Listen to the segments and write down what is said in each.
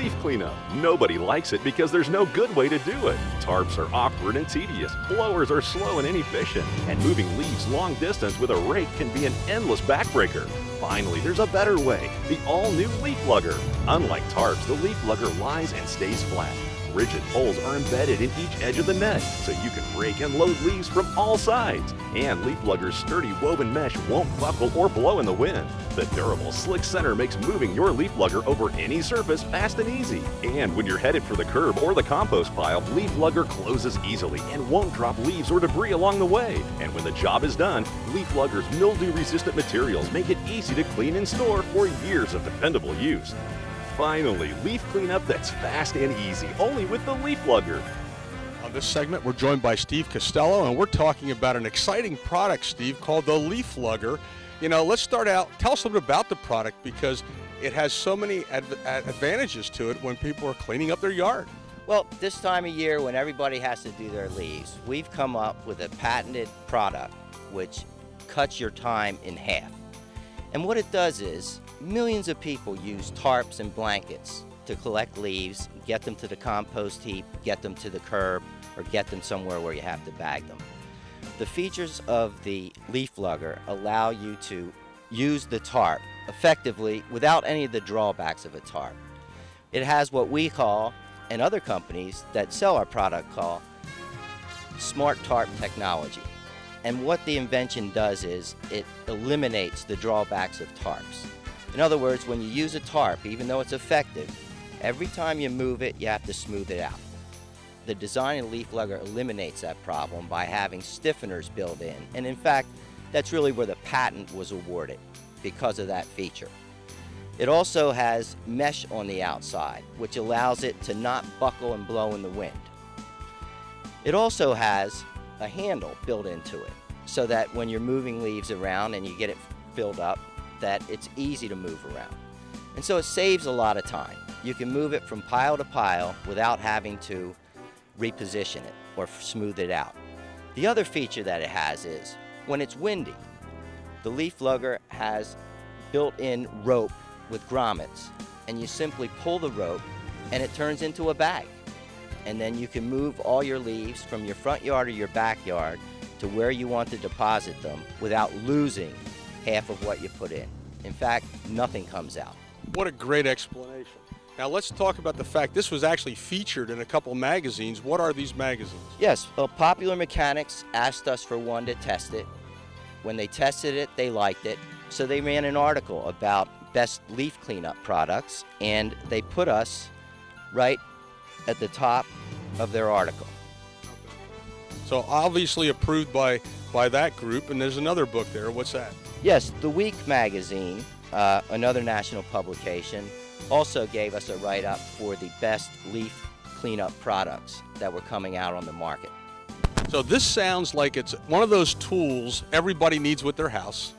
Leaf cleanup. Nobody likes it because there's no good way to do it. Tarps are awkward and tedious, blowers are slow and inefficient, and moving leaves long distance with a rake can be an endless backbreaker. Finally, there's a better way, the all-new Leaf Lugger. Unlike tarps, the Leaf Lugger lies and stays flat. Rigid poles are embedded in each edge of the net, so you can rake and load leaves from all sides. And Leaf Lugger's sturdy woven mesh won't buckle or blow in the wind. The durable, slick center makes moving your Leaf Lugger over any surface fast and easy. And when you're headed for the curb or the compost pile, Leaf Lugger closes easily and won't drop leaves or debris along the way. And when the job is done, Leaf Lugger's mildew-resistant materials make it easy to clean and store for years of dependable use. Finally, leaf cleanup that's fast and easy, only with the Leaf Lugger. On this segment, we're joined by Steve Costello, and we're talking about an exciting product, Steve, called the Leaf Lugger. You know, let's start out. Tell us a little bit about the product because it has so many advantages to it when people are cleaning up their yard. Well, this time of year when everybody has to do their leaves, we've come up with a patented product which cuts your time in half. And what it does is, millions of people use tarps and blankets to collect leaves, get them to the compost heap, get them to the curb, or get them somewhere where you have to bag them. The features of the Leaf Lugger allow you to use the tarp effectively without any of the drawbacks of a tarp. It has what we call, and other companies that sell our product call, smart tarp technology. And what the invention does is it eliminates the drawbacks of tarps. In other words, when you use a tarp, even though it's effective, every time you move it, you have to smooth it out. The design of Leaf Lugger eliminates that problem by having stiffeners built in. And in fact, that's really where the patent was awarded, because of that feature. It also has mesh on the outside, which allows it to not buckle and blow in the wind. It also has a handle built into it, so that when you're moving leaves around and you get it filled up, that it's easy to move around. And so it saves a lot of time. You can move it from pile to pile without having to reposition it or smooth it out. The other feature that it has is, when it's windy, the Leaf Lugger has built-in rope with grommets, and you simply pull the rope and it turns into a bag. And then you can move all your leaves from your front yard or your backyard to where you want to deposit them without losing half of what you put in. In fact, nothing comes out. What a great explanation. Now let's talk about the fact this was actually featured in a couple magazines. What are these magazines? Yes, well, Popular Mechanics asked us for one to test it. When they tested it, they liked it. So they ran an article about best leaf cleanup products, and they put us right at the top of their article. So obviously approved by that group, and there's another book there. What's that? Yes, The Week magazine, another national publication, also gave us a write-up for the best leaf cleanup products that were coming out on the market. So this sounds like it's one of those tools everybody needs with their house.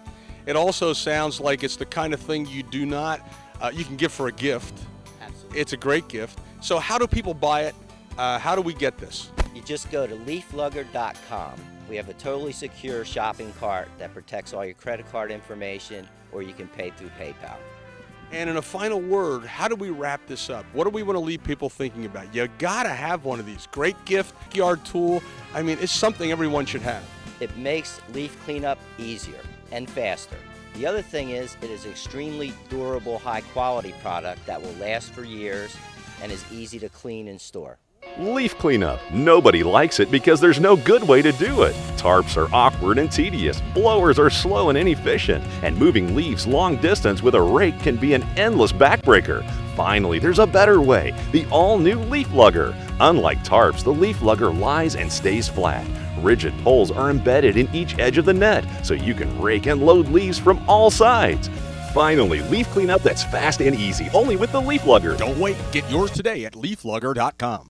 It also sounds like it's the kind of thing you can give for a gift. Absolutely. It's a great gift. So how do people buy it? How do we get this? You just go to leaflugger.com. We have a totally secure shopping cart that protects all your credit card information, or you can pay through PayPal. And in a final word, how do we wrap this up? What do we want to leave people thinking about? You gotta have one of these. Great gift, yard tool. I mean, it's something everyone should have. It makes leaf cleanup easier and faster. The other thing is, it is extremely durable, high-quality product that will last for years and is easy to clean and store. Leaf cleanup. Nobody likes it because there's no good way to do it. Tarps are awkward and tedious, blowers are slow and inefficient, and moving leaves long distance with a rake can be an endless backbreaker. Finally, there's a better way, the all-new Leaf Lugger. Unlike tarps, the Leaf Lugger lies and stays flat. Rigid poles are embedded in each edge of the net, so you can rake and load leaves from all sides. Finally, leaf cleanup that's fast and easy, only with the Leaf Lugger. Don't wait. Get yours today at leaflugger.com.